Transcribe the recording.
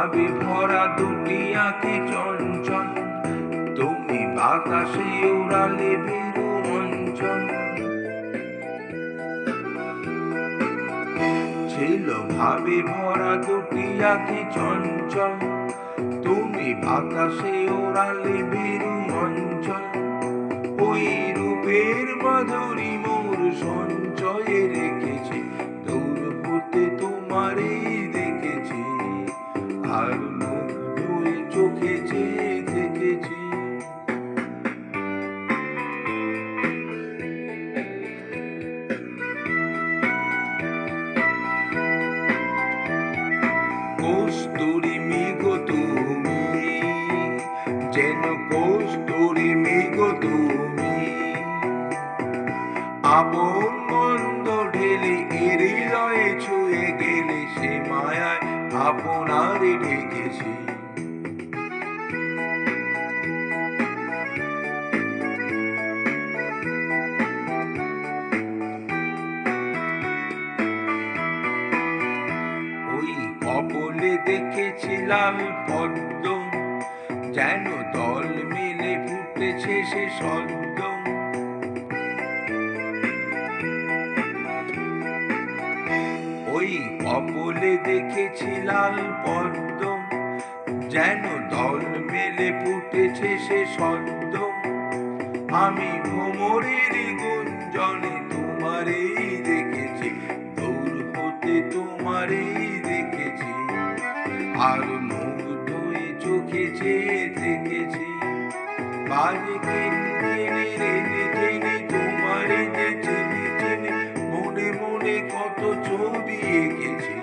ভাবে ভরা দুটি আঁখি চঞ্চল, তুমি বাতাসে ওড়ালে ভীরু অঞ্চল। ছিল ভাবে ভরা দুটি আঁখি চঞ্চল, তুমি বাতাসে ওড়ালে ভীরু অঞ্চল। ওই রূপের মাধুরী মোর সঞ্চয়ে রেখেছি, দূর হতে তোমারই দেখেছি, আর মুগ্ধ হয়ে চোখে চেয়ে দেখেছি। কস্তুরী মৃগ তুমি, যেন কস্তুরী মৃগ তুমি, আপন মন্দ ঢেলে এর হৃদয়ে ছুঁয়ে গেলে, সে মায়ায় আপনারে ঢেকেছি। ওই কপলে দেখেছি লাল পদ্ম, যেন দল মেলে ফুটেছে সে সদ্য। ওই কপলে দেখেছি লাল পদ্ম, যেন দল মেলে ফুটেছে সে সদ্য। আমি ভ্রমরের গুঞ্জনে তোমারেই দেখেছি, দূর হতে তোমারেই দেখেছি, আর মুগ্ধ হয়ে চোখে চেয়ে দেখেছি। বাজে কিনকিনি রেনে জেনে তোমারে যে চিনি চিনি, মনে মনে কত ছবি এঁকেছি।